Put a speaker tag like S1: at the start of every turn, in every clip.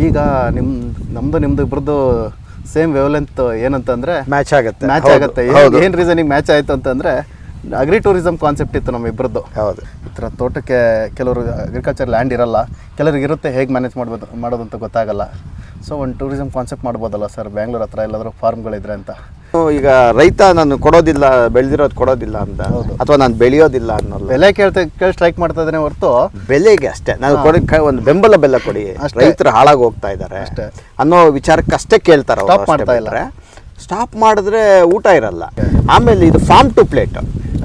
S1: ಈಗ ನಿಮ್ದು ಇಬ್ಬರದು ಸೇಮ್ ವೇವ್ಲೆಂತ್ ಏನಂತಂದ್ರೆ
S2: ಮ್ಯಾಚ್ ಆಗುತ್ತೆ.
S1: ಏನು ರೀಸನಿಗೆ ಮ್ಯಾಚ್ ಆಯಿತು ಅಂತಂದರೆ ಅಗ್ರಿ ಟೂರಿಸಮ್ ಕಾನ್ಸೆಪ್ಟ್ ಇತ್ತು ನಮ್ಮ ಇಬ್ಬರದ್ದು.
S2: ಹೌದು.
S1: ಈ ಥರ ತೋಟಕ್ಕೆ ಕೆಲವರು ಅಗ್ರಿಕಲ್ಚರ್ ಲ್ಯಾಂಡ್ ಇರಲ್ಲ, ಕೆಲವ್ರಿಗೆ ಇರುತ್ತೆ, ಹೇಗೆ ಮ್ಯಾನೇಜ್ ಮಾಡೋದು ಅಂತ ಗೊತ್ತಾಗಲ್ಲ. ಸೊ ಒಂದು ಟೂರಿಸಮ್ ಕಾನ್ಸೆಪ್ಟ್ ಮಾಡ್ಬೋದಲ್ಲ ಸರ್ ಬೆಂಗಳೂರು ಹತ್ರ ಎಲ್ಲಾದರೂ ಫಾರ್ಮ್ಗಳಿದ್ರೆ ಅಂತ.
S2: ಈಗ ರೈತ ನಾನು ಕೊಡೋದಿಲ್ಲ, ಬೆಳೆದಿರೋದು ಕೊಡೋದಿಲ್ಲ ಅಂತ, ಅಥವಾ ನಾನು ಬೆಳೆಯೋದಿಲ್ಲ ಅನ್ನೋಲ್ಲ.
S1: ಬೆಲೆ ಕೇಳಿ ಸ್ಟ್ರೈಕ್ ಮಾಡ್ತಾ ಇದ್ದೇನೆ ಹೊರತು
S2: ಬೆಲೆಗೆ ಅಷ್ಟೇ ನಾನು ಒಂದು ಬೆಂಬಲ ಬೆಲ್ಲ ಕೊಡಿ, ರೈತರು ಹಾಳಾಗಿ ಹೋಗ್ತಾ ಇದ್ದಾರೆ ಅನ್ನೋ ವಿಚಾರಕ್ಕೆ ಅಷ್ಟೇ ಕೇಳ್ತಾರೆ.
S1: ಮಾಡ್ತಾ ಇಲ್ಲ.
S2: ಸ್ಟಾಪ್ ಮಾಡಿದ್ರೆ ಊಟ ಇರಲ್ಲ. ಆಮೇಲೆ ಇದು ಫಾರ್ಮ್ ಟು ಪ್ಲೇಟ್.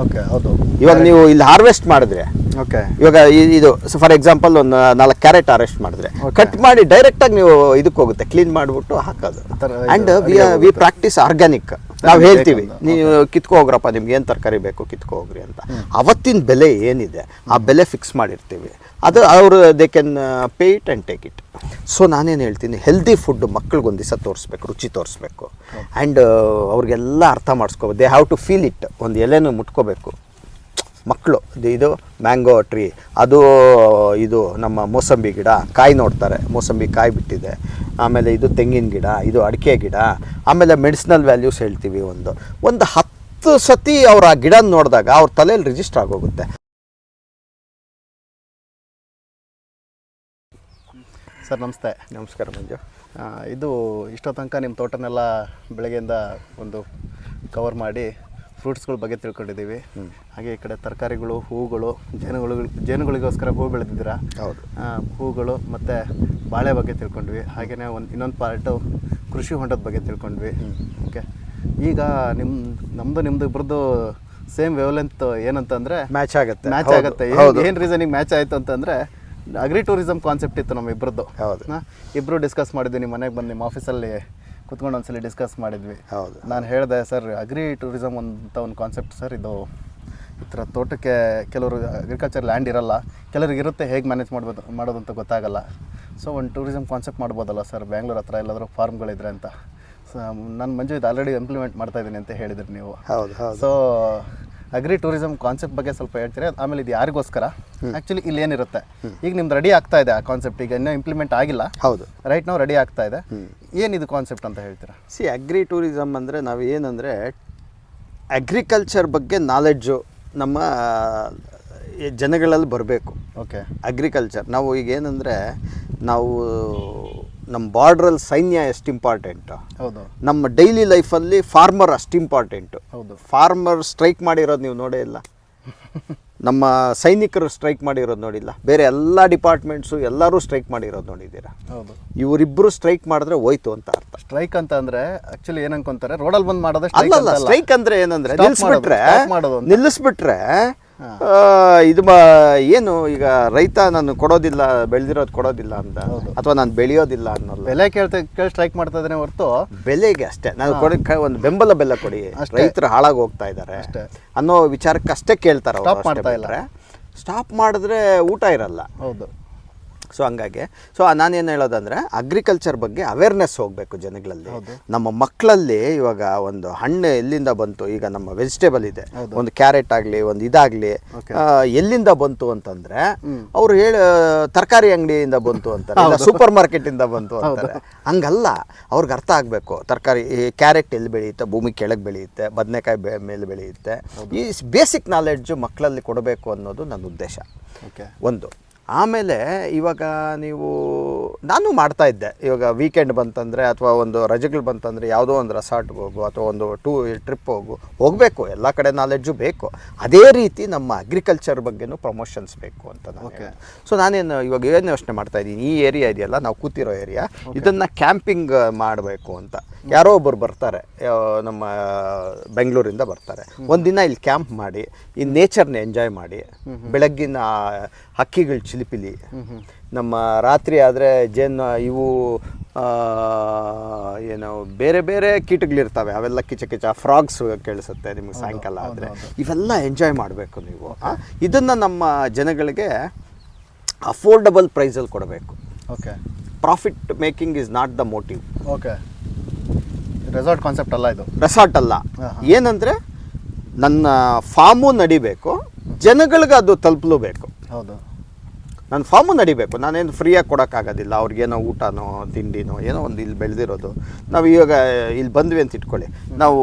S1: ಓಕೆ, ಹೌದು.
S2: ಇವಾಗ ನೀವು ಇಲ್ಲಿ ಹಾರ್ವೆಸ್ಟ್ ಮಾಡಿದ್ರೆ,
S1: ಓಕೆ,
S2: ಇವಾಗ ಇದು ಫಾರ್ ಎಕ್ಸಾಂಪಲ್ ಒಂದು 4 ಕ್ಯಾರೆಟ್ ಹಾರ್ವೆಸ್ಟ್ ಮಾಡಿದ್ರೆ ಕಟ್ ಮಾಡಿ ಡೈರೆಕ್ಟ್ ಆಗಿ ನೀವು ಇದಕ್ಕೆ ಹೋಗುತ್ತೆ, ಕ್ಲೀನ್ ಮಾಡಿಬಿಟ್ಟು ಹಾಕೋದು. And we practice organic. ನಾವು ಹೇಳ್ತೀವಿ ನೀವು ಕಿತ್ಕೊ ಹೋಗ್ರಪ್ಪ, ನಿಮ್ಗೆ ಏನು ತರಕಾರಿ ಬೇಕು ಕಿತ್ಕೊ ಹೋಗ್ರಿ ಅಂತ. ಅವತ್ತಿನ ಬೆಲೆ ಏನಿದೆ ಆ ಬೆಲೆ ಫಿಕ್ಸ್ ಮಾಡಿರ್ತೀವಿ. ಅದು ಅವರು they can pay it and take it. So ನಾನೇನು ಹೇಳ್ತೀನಿ, ಹೆಲ್ದಿ ಫುಡ್ ಮಕ್ಳಿಗೆ ಒಂದು ದಿವಸ ತೋರಿಸ್ಬೇಕು, ರುಚಿ ತೋರಿಸ್ಬೇಕು. ಆ್ಯಂಡ್ ಅವ್ರಿಗೆಲ್ಲ ಅರ್ಥ ಮಾಡಿಸ್ಕೋಬೇಕು. They have to feel it. ಒಂದು ಎಲೆನೂ ಮುಟ್ಕೋಬೇಕು ಮಕ್ಕಳು. ಇದು ಮ್ಯಾಂಗೋ ಟ್ರೀ, ಅದು ಇದು ನಮ್ಮ ಮೋಸಂಬಿ ಗಿಡ, ಕಾಯಿ ನೋಡ್ತಾರೆ, ಮೋಸಂಬಿ ಕಾಯಿ ಬಿಟ್ಟಿದೆ. ಆಮೇಲೆ ಇದು ತೆಂಗಿನ ಗಿಡ, ಇದು ಅಡಿಕೆ ಗಿಡ. ಆಮೇಲೆ ಮೆಡಿಸಿನಲ್ ವ್ಯಾಲ್ಯೂಸ್ ಹೇಳ್ತೀವಿ. ಒಂದು 10 ಸತಿ ಅವ್ರು ಆ ಗಿಡ ನೋಡಿದಾಗ ಅವ್ರ ತಲೆಯಲ್ಲಿ ರಿಜಿಸ್ಟರ್ ಆಗೋಗುತ್ತೆ.
S1: ಸರ್ ನಮಸ್ತೆ.
S2: ನಮಸ್ಕಾರ ಮಂಜು.
S1: ಇದು ಇಷ್ಟೋ ತನಕ ನಿಮ್ಮ ತೋಟನೆಲ್ಲ ಬೆಳಗ್ಗೆಯಿಂದ ಒಂದು ಕವರ್ ಮಾಡಿ ಫ್ರೂಟ್ಸ್ಗಳ ಬಗ್ಗೆ ತಿಳ್ಕೊಂಡಿದ್ದೀವಿ. ಹಾಗೆ ಈ ಕಡೆ ತರಕಾರಿಗಳು, ಹೂಗಳು, ಜೇನುಗಳಿಗೋಸ್ಕರ ಹೂ ಬೆಳೆದಿದ್ದೀರಾ.
S2: ಹೌದು.
S1: ಹೂಗಳು ಮತ್ತು ಬಾಳೆ ಬಗ್ಗೆ ತಿಳ್ಕೊಂಡ್ವಿ. ಹಾಗೆಯೇ ಇನ್ನೊಂದು ಪಾರ್ಟು ಕೃಷಿ ಹೊಂಡದ ಬಗ್ಗೆ ತಿಳ್ಕೊಂಡ್ವಿ. ಓಕೆ, ಈಗ ನಿಮ್ಮದು ಇಬ್ಬರದು ಸೇಮ್ ವೇವ್ಲೆಂತ್ ಏನಂತಂದರೆ
S2: ಮ್ಯಾಚ್ ಆಗುತ್ತೆ.
S1: ಏನು ರೀಸನಿಗೆ ಮ್ಯಾಚ್ ಆಯಿತು ಅಂತಂದರೆ ಅಗ್ರಿ ಟೂರಿಸಮ್ ಕಾನ್ಸೆಪ್ಟ್ ಇತ್ತು ನಮ್ಮ ಇಬ್ಬರದ್ದು.
S2: ಹೌದು.
S1: ಇಬ್ಬರು ಡಿಸ್ಕಸ್ ಮಾಡಿದ್ವಿ. ನಿಮ್ಮ ಮನೆಗೆ ಬಂದು ನಿಮ್ಮ ಆಫೀಸಲ್ಲಿ ಕುತ್ಕೊಂಡು ಒಂದ್ಸಲ ಡಿಸ್ಕಸ್ ಮಾಡಿದ್ವಿ.
S2: ಹೌದು.
S1: ನಾನು ಹೇಳಿದೆ, ಸರ್ ಅಗ್ರಿ ಟೂರಿಸಮ್ ಅಂತ ಒಂದು ಕಾನ್ಸೆಪ್ಟ್ ಸರ್, ಇದು ಈ ಥರ ತೋಟಕ್ಕೆ ಕೆಲವರು ಅಗ್ರಿಕಲ್ಚರ್ ಲ್ಯಾಂಡ್ ಇರಲ್ಲ, ಕೆಲವ್ರಿಗೆ ಇರುತ್ತೆ, ಹೇಗೆ ಮ್ಯಾನೇಜ್ ಮಾಡೋದು ಅಂತ ಗೊತ್ತಾಗಲ್ಲ. ಸೊ ಒಂದು ಟೂರಿಸಮ್ ಕಾನ್ಸೆಪ್ಟ್ ಮಾಡ್ಬೋದಲ್ಲ ಸರ್ ಬೆಂಗಳೂರು ಹತ್ರ ಎಲ್ಲಾದರೂ ಫಾರ್ಮ್ಗಳಿದ್ರೆ ಅಂತ. ನಾನು ಮಂಜು ಇದು ಆಲ್ರೆಡಿ ಇಂಪ್ಲಿಮೆಂಟ್ ಮಾಡ್ತಾ ಇದ್ದೀನಿ ಅಂತ ಹೇಳಿದ್ರಿ ನೀವು.
S2: ಹೌದು.
S1: ಸೊ ಅಗ್ರಿ ಟೂರಿಸಮ್ ಕಾನ್ಸೆಪ್ಟ್ ಬಗ್ಗೆ ಸ್ವಲ್ಪ ಹೇಳ್ತೀರಾ? ಆಮೇಲೆ ಇದು ಯಾರಿಗೋಸ್ಕರ, ಆ್ಯಕ್ಚುಲಿ ಇಲ್ಲಿ ಏನಿರುತ್ತೆ, ಈಗ ನಿಮ್ದು ರೆಡಿ ಆಗ್ತಾ ಇದೆ ಆ ಕಾನ್ಸೆಪ್ಟ್, ಈಗ ಇನ್ನೂ ಇಂಪ್ಲಿಮೆಂಟ್ ಆಗಿಲ್ಲ.
S2: ಹೌದು.
S1: ರೈಟ್ ನಾವು ರೆಡಿ ಆಗ್ತಾ ಇದೆ. ಏನಿದು ಕಾನ್ಸೆಪ್ಟ್ ಅಂತ ಹೇಳ್ತೀರಾ?
S2: ಅಗ್ರಿ ಟೂರಿಸಮ್ ಅಂದರೆ ನಾವು ಏನಂದರೆ ಅಗ್ರಿಕಲ್ಚರ್ ಬಗ್ಗೆ ನಾಲೆಡ್ಜು ನಮ್ಮ ಜನಗಳಲ್ಲಿ ಬರಬೇಕು.
S1: ಓಕೆ.
S2: ಅಗ್ರಿಕಲ್ಚರ್ ನಾವು ಈಗ ಏನಂದರೆ ನಾವು ನಮ್ಮ ಬಾರ್ಡ್ರಲ್ಲಿ ಸೈನ್ಯ ಎಷ್ಟು ಇಂಪಾರ್ಟೆಂಟು,
S1: ಹೌದು,
S2: ನಮ್ಮ ಡೈಲಿ ಲೈಫಲ್ಲಿ ಫಾರ್ಮರ್ ಅಷ್ಟು ಇಂಪಾರ್ಟೆಂಟು.
S1: ಹೌದು.
S2: ಫಾರ್ಮರ್ ಸ್ಟ್ರೈಕ್ ಮಾಡಿರೋದು ನೀವು ನೋಡೇ ಇಲ್ಲ. ನಮ್ಮ ಸೈನಿಕರು ಸ್ಟ್ರೈಕ್ ಮಾಡಿರೋದು ನೋಡಿಲ್ಲ. ಬೇರೆ ಎಲ್ಲ ಡಿಪಾರ್ಟ್ಮೆಂಟ್ಸು ಎಲ್ಲರೂ ಸ್ಟ್ರೈಕ್ ಮಾಡಿರೋದು ನೋಡಿದ್ದೀರಾ.
S1: ಹೌದು.
S2: ಇವರಿಬ್ಬರು ಸ್ಟ್ರೈಕ್ ಮಾಡಿದ್ರೆ ಹೋಯ್ತು ಅಂತ ಅರ್ಥ.
S1: ಸ್ಟ್ರೈಕ್ ಅಂತ ಅಂದರೆ ಆ್ಯಕ್ಚುಲಿ ಏನು ಅನ್ಕೊಂತಾರೆ, ರೋಡಲ್ಲಿ ಬಂದು ಮಾಡೋದು
S2: ಅಲ್ಲ. ಸ್ಟ್ರೈಕ್ ಅಂದರೆ ಏನಂದರೆ ನಿಲ್ಲಿಸ್ಬಿಟ್ರೆ ಇದು ಏನು, ಈಗ ರೈತ ನಾನು ಕೊಡೋದಿಲ್ಲ, ಬೆಳೆದಿರೋದು ಕೊಡೋದಿಲ್ಲ ಅಂತ, ಅಥವಾ ನಾನು ಬೆಳೆಯೋದಿಲ್ಲ ಅನ್ನೋಲ್ಲ. ಬೆಲೆ ಕೇಳಿ
S1: ಸ್ಟ್ರೈಕ್ ಮಾಡ್ತಾ ಇದ್ದೇನೆ ಹೊರತು
S2: ಬೆಲೆಗೆ ಅಷ್ಟೇ ನಾನು ಒಂದು ಬೆಂಬಲ ಬೆಲ್ಲ ಕೊಡಿ, ರೈತರು ಹಾಳಾಗಿ ಹೋಗ್ತಾ ಇದ್ದಾರೆ ಅನ್ನೋ ವಿಚಾರಕ್ಕೆ ಅಷ್ಟೇ ಕೇಳ್ತಾರೆ. ಸ್ಟಾಪ್ ಮಾಡಿದ್ರೆ ಊಟ ಇರಲ್ಲ.
S1: ಹೌದು.
S2: ಸೊ ಹಂಗಾಗಿ ನಾನೇನು ಹೇಳೋದಂದರೆ ಅಗ್ರಿಕಲ್ಚರ್ ಬಗ್ಗೆ ಅವೇರ್ನೆಸ್ ಹೋಗಬೇಕು ಜನಗಳಲ್ಲಿ. ನಮ್ಮ ಮಕ್ಕಳಲ್ಲಿ ಇವಾಗ ಒಂದು ಹಣ್ಣು ಎಲ್ಲಿಂದ ಬಂತು, ಈಗ ನಮ್ಮ ವೆಜಿಟೇಬಲ್ ಇದೆ, ಒಂದು ಕ್ಯಾರೆಟ್ ಆಗಲಿ, ಒಂದು ಇದಾಗಲಿ, ಎಲ್ಲಿಂದ ಬಂತು ಅಂತಂದರೆ ಅವರು ತರಕಾರಿ ಅಂಗಡಿಯಿಂದ ಬಂತು ಅಂತಾರೆ, ಸೂಪರ್ ಮಾರ್ಕೆಟಿಂದ ಬಂತು ಅಂತಾರೆ. ಹಂಗಲ್ಲ, ಅವ್ರಿಗೆ ಅರ್ಥ ಆಗಬೇಕು. ತರಕಾರಿ ಕ್ಯಾರೆಟ್ ಎಲ್ಲಿ ಬೆಳೆಯುತ್ತೆ, ಭೂಮಿ ಕೆಳಗೆ ಬೆಳೆಯುತ್ತೆ, ಬದನೆಕಾಯಿ ಮೇಲೆ ಬೆಳೆಯುತ್ತೆ. ಈ ಬೇಸಿಕ್ ನಾಲೆಡ್ಜು ಮಕ್ಕಳಲ್ಲಿ ಕೊಡಬೇಕು ಅನ್ನೋದು ನನ್ನ ಉದ್ದೇಶ. ಒಂದು. ಆಮೇಲೆ ಇವಾಗ ನಾನು ಮಾಡ್ತಾ ಇದ್ದೆ. ಇವಾಗ ವೀಕೆಂಡ್ ಬಂತಂದರೆ ಅಥವಾ ಒಂದು ರಜೆಗಳು ಬಂತಂದರೆ ಯಾವುದೋ ಒಂದು ರೆಸಾರ್ಟ್ಗೆ ಹೋಗು ಅಥವಾ ಒಂದು ಟ್ರಿಪ್ ಹೋಗಬೇಕು. ಎಲ್ಲ ಕಡೆ ನಾಲೆಡ್ಜು ಬೇಕು. ಅದೇ ರೀತಿ ನಮ್ಮ ಅಗ್ರಿಕಲ್ಚರ್ ಬಗ್ಗೆನೂ ಪ್ರಮೋಷನ್ಸ್ ಬೇಕು ಅಂತ ನಾನು. ಸೊ ನಾನೇನು ಇವಾಗ ಏನು ಯೋಚನೆ ಮಾಡ್ತಾಯಿದ್ದೀನಿ, ಈ ಏರಿಯಾ ಇದೆಯಲ್ಲ, ನಾವು ಕೂತಿರೋ ಏರಿಯಾ, ಇದನ್ನು ಕ್ಯಾಂಪಿಂಗ್ ಮಾಡಬೇಕು ಅಂತ. ಯಾರೋ ಒಬ್ಬರು ಬರ್ತಾರೆ, ನಮ್ಮ ಬೆಂಗಳೂರಿಂದ ಬರ್ತಾರೆ. ಒಂದಿನ ಇಲ್ಲಿ ಕ್ಯಾಂಪ್ ಮಾಡಿ ಈ ನೇಚರ್ನ ಎಂಜಾಯ್ ಮಾಡಿ, ಬೆಳಗ್ಗಿನ ಹಕ್ಕಿಗಳು ಚಿಲಿಪಿಲಿ, ನಮ್ಮ ರಾತ್ರಿ ಆದರೆ ಇವು ಏನು ಬೇರೆ ಬೇರೆ ಕೀಟಗಳಿರ್ತವೆ, ಅವೆಲ್ಲ ಕಿಚ ಫ್ರಾಗ್ಸ್ ಕೇಳಿಸುತ್ತೆ ನಿಮಗೆ ಸಾಯಂಕಾಲ ಆದರೆ. ಇವೆಲ್ಲ ಎಂಜಾಯ್ ಮಾಡಬೇಕು ನೀವು. ಇದನ್ನು ನಮ್ಮ ಜನಗಳಿಗೆ ಅಫೋರ್ಡಬಲ್ ಪ್ರೈಸಲ್ಲಿ ಕೊಡಬೇಕು.
S1: Okay.
S2: Profit making is not the motive.
S1: Okay. Resort concept ಅಲ್ಲ ಇದು.
S2: ರೆಸಾರ್ಟ್ ಅಲ್ಲ. ಏನಂದರೆ ನನ್ನ ಫಾರ್ಮು ನಡಿಬೇಕು, ಜನಗಳಿಗೆ ಅದು ತಲುಪಲೇಬೇಕು.
S1: ಹೌದು.
S2: ನನ್ನ ಫಾರ್ಮು ನಡಿಬೇಕು. ನಾನೇನು ಫ್ರೀಯಾಗಿ ಕೊಡೋಕ್ಕಾಗೋದಿಲ್ಲ ಅವ್ರಿಗೇನೋ ಊಟನೋ ತಿಂಡಿನೋ ಏನೋ ಒಂದು ಇಲ್ಲಿ ಬೆಳೆದಿರೋದು. ನಾವು ಇವಾಗ ಇಲ್ಲಿ ಬಂದ್ವಿ ಅಂತ ಇಟ್ಕೊಳ್ಳಿ, ನಾವು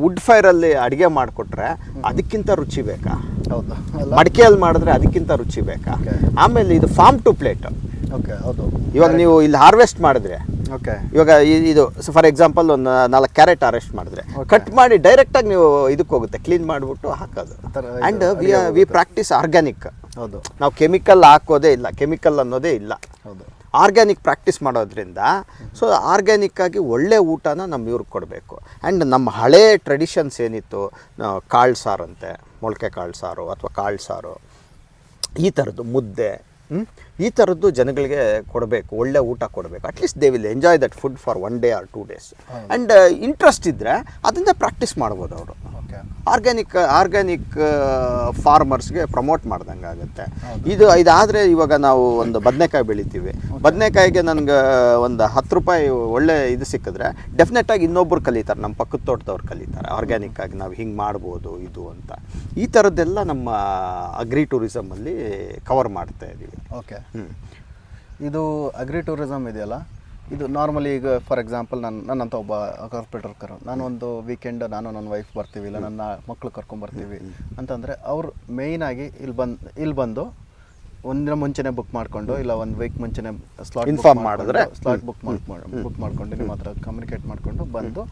S2: ವುಡ್ ಫೈರಲ್ಲಿ ಅಡುಗೆ ಮಾಡಿಕೊಟ್ರೆ ಅದಕ್ಕಿಂತ ರುಚಿ ಬೇಕಾ?
S1: ಹೌದು.
S2: ಮಡಿಕೆಯಲ್ಲಿ ಮಾಡಿದ್ರೆ ಅದಕ್ಕಿಂತ ರುಚಿ ಬೇಕಾ? ಆಮೇಲೆ ಇದು ಫಾರ್ಮ್ ಟು ಪ್ಲೇಟ್.
S1: ಓಕೆ, ಹೌದು.
S2: ಇವಾಗ ನೀವು ಇಲ್ಲಿ ಹಾರ್ವೆಸ್ಟ್ ಮಾಡಿದ್ರೆ,
S1: ಓಕೆ,
S2: ಇವಾಗ ಇದು ಫಾರ್ ಎಕ್ಸಾಂಪಲ್ ಒಂದು 4 ಕ್ಯಾರೆಟ್ ಹಾರ್ವೆಸ್ಟ್ ಮಾಡಿದ್ರೆ ಕಟ್ ಮಾಡಿ ಡೈರೆಕ್ಟಾಗಿ ನೀವು ಇದಕ್ಕೆ ಹೋಗುತ್ತೆ, ಕ್ಲೀನ್ ಮಾಡಿಬಿಟ್ಟು ಹಾಕೋದು. And we practice organic.
S1: ಹೌದು.
S2: ನಾವು ಕೆಮಿಕಲ್ ಹಾಕೋದೇ ಇಲ್ಲ, ಕೆಮಿಕಲ್ ಅನ್ನೋದೇ ಇಲ್ಲ.
S1: ಹೌದು.
S2: ಆರ್ಗ್ಯಾನಿಕ್ ಪ್ರಾಕ್ಟೀಸ್ ಮಾಡೋದ್ರಿಂದ ಸೊ ಆರ್ಗ್ಯಾನಿಕ್ ಆಗಿ ಒಳ್ಳೆ ಊಟನ ನಮ್ಮ ಇವ್ರಿಗೆ ಕೊಡಬೇಕು. ಆ್ಯಂಡ್ ನಮ್ಮ ಹಳೇ ಟ್ರೆಡಿಷನ್ಸ್ ಏನಿತ್ತು, ಕಾಳು ಸಾರು ಅಂತೆ, ಮೊಳಕೆ ಕಾಳು ಸಾರು ಅಥವಾ ಕಾಳು ಸಾರು, ಈ ಥರದ್ದು ಮುದ್ದೆ, ಈ ಥರದ್ದು ಜನಗಳಿಗೆ ಕೊಡಬೇಕು, ಒಳ್ಳೆ ಊಟ ಕೊಡಬೇಕು. At least they will enjoy that food for 1 day or 2 days. And interest ಇದ್ದರೆ ಅದರಿಂದ ಪ್ರಾಕ್ಟೀಸ್ ಮಾಡ್ಬೋದು ಅವರು. ಆರ್ಗ್ಯಾನಿಕ್ ಫಾರ್ಮರ್ಸ್ಗೆ ಪ್ರಮೋಟ್ ಮಾಡ್ದಂಗೆ ಆಗುತ್ತೆ. ಇದಾದರೆ ಇವಾಗ ನಾವು ಒಂದು ಬದನೆಕಾಯಿ ಬೆಳಿತೀವಿ, ಬದನೆಕಾಯಿಗೆ ನನಗೆ ಒಂದು 10 ರೂಪಾಯಿ ಒಳ್ಳೆ ಇದು ಸಿಕ್ಕಿದ್ರೆ ಡೆಫಿನೆಟಾಗಿ ಇನ್ನೊಬ್ಬರು ಕಲಿತಾರೆ, ನಮ್ಮ ಪಕ್ಕದ ತೋಟದವ್ರು ಕಲಿತಾರೆ ಆರ್ಗ್ಯಾನಿಕ್ ಆಗಿ ನಾವು ಹಿಂಗೆ ಮಾಡ್ಬೋದು ಇದು ಅಂತ. ಈ ಥರದ್ದೆಲ್ಲ ನಮ್ಮ ಅಗ್ರಿ ಟೂರಿಸಮಲ್ಲಿ ಕವರ್ ಮಾಡ್ತಾ ಇದ್ದೀವಿ.
S1: ಓಕೆ. ಇದು ಅಗ್ರಿ ಟೂರಿಸಮ್ ಇದೆಯಲ್ಲ, ಇದು ನಾರ್ಮಲಿ ಈಗ ಫಾರ್ ಎಕ್ಸಾಂಪಲ್ ನನ್ನಂತ ಒಬ್ಬ ಕಾರ್ಪೊರೇಟ್ ವರ್ಕರು, ನಾನು ಒಂದು ವೀಕೆಂಡ್ ನಾನು ನನ್ನ ವೈಫ್ ಬರ್ತೀವಿ, ಇಲ್ಲ ನನ್ನ ಮಕ್ಕಳು ಕರ್ಕೊಂಬರ್ತೀವಿ ಅಂತಂದರೆ ಅವ್ರು ಮೇಯ್ನಾಗಿ ಇಲ್ಲಿ ಬಂದು ಒಂದಿನ ಮುಂಚೆನೇ ಬುಕ್ ಮಾಡಿಕೊಂಡು, ಇಲ್ಲ 1 ವೀಕ್ ಮುಂಚೆನೇ ಸ್ಲಾಟ್
S2: ಇನ್ಫಾರ್ಮ್ ಮಾಡಿದ್ರೆ
S1: ಸ್ಲಾಟ್ ಬುಕ್ ಮಾಡಿಕೊಂಡು ನಿಮ್ಮ ಹತ್ರ ಕಮ್ಯುನಿಕೇಟ್ ಮಾಡಿಕೊಂಡು ಬಂದು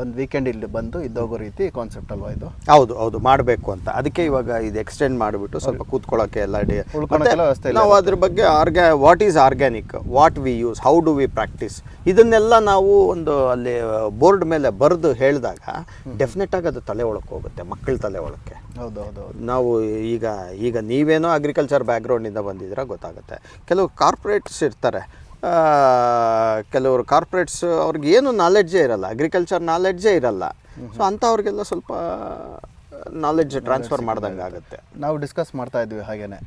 S1: ಒಂದು ವೀಕೆಂಡ್ ಇಲ್ಲಿ ಬಂದು ಇದ್ದೋಗೋ ರೀತಿ ಕಾನ್ಸೆಪ್ಟ್ ಅಲ್ವಾ ಇದು?
S2: ಹೌದು ಹೌದು, ಮಾಡಬೇಕು ಅಂತ. ಅದಕ್ಕೆ ಇವಾಗ ಇದು ಎಕ್ಸ್ಟೆಂಡ್ ಮಾಡಿಬಿಟ್ಟು ಸ್ವಲ್ಪ ಕೂತ್ಕೊಳ್ಳೋಕ್ಕೆ ಎಲ್ಲ
S1: ವ್ಯವಸ್ಥೆ
S2: ನಾವು ಅದ್ರ ಬಗ್ಗೆ what is organic, what we use, how do we practice, ಇದನ್ನೆಲ್ಲ ನಾವು ಒಂದು ಅಲ್ಲಿ ಬೋರ್ಡ್ ಮೇಲೆ ಬರೆದು ಹೇಳಿದಾಗ ಡೆಫಿನೆಟಾಗಿ ಅದು ತಲೆ ಒಳಕ್ಕೆ ಹೋಗುತ್ತೆ, ಮಕ್ಕಳ ತಲೆ ಒಳಕ್ಕೆ.
S1: ಹೌದು ಹೌದು.
S2: ನಾವು ಈಗ ನೀವೇನೋ ಅಗ್ರಿಕಲ್ಚರ್ ಬ್ಯಾಕ್ಗ್ರೌಂಡಿಂದ ಬಂದಿದ್ರೆ ಗೊತ್ತಾಗುತ್ತೆ. ಕೆಲವು ಕಾರ್ಪೊರೇಟ್ಸ್ ಇರ್ತಾರೆ, ಕೆಲವರು ಕಾರ್ಪೊರೇಟ್ಸ್ ಅವ್ರಿಗೆ ಏನು ನಾಲೆಡ್ಜೇ ಇರಲ್ಲ, ಅಗ್ರಿಕಲ್ಚರ್ ನಾಲೆಡ್ಜೇ ಇರಲ್ಲ. ಸೊ ಅಂಥವ್ರಿಗೆಲ್ಲ ಸ್ವಲ್ಪ ನಾಲೆಡ್ಜ್ ಟ್ರಾನ್ಸ್ಫರ್ ಮಾಡ್ದಂಗೆ ಆಗುತ್ತೆ.
S1: ನಾವು ಡಿಸ್ಕಸ್ ಮಾಡ್ತಾ ಇದ್ವಿ ಹಾಗೇನೆ,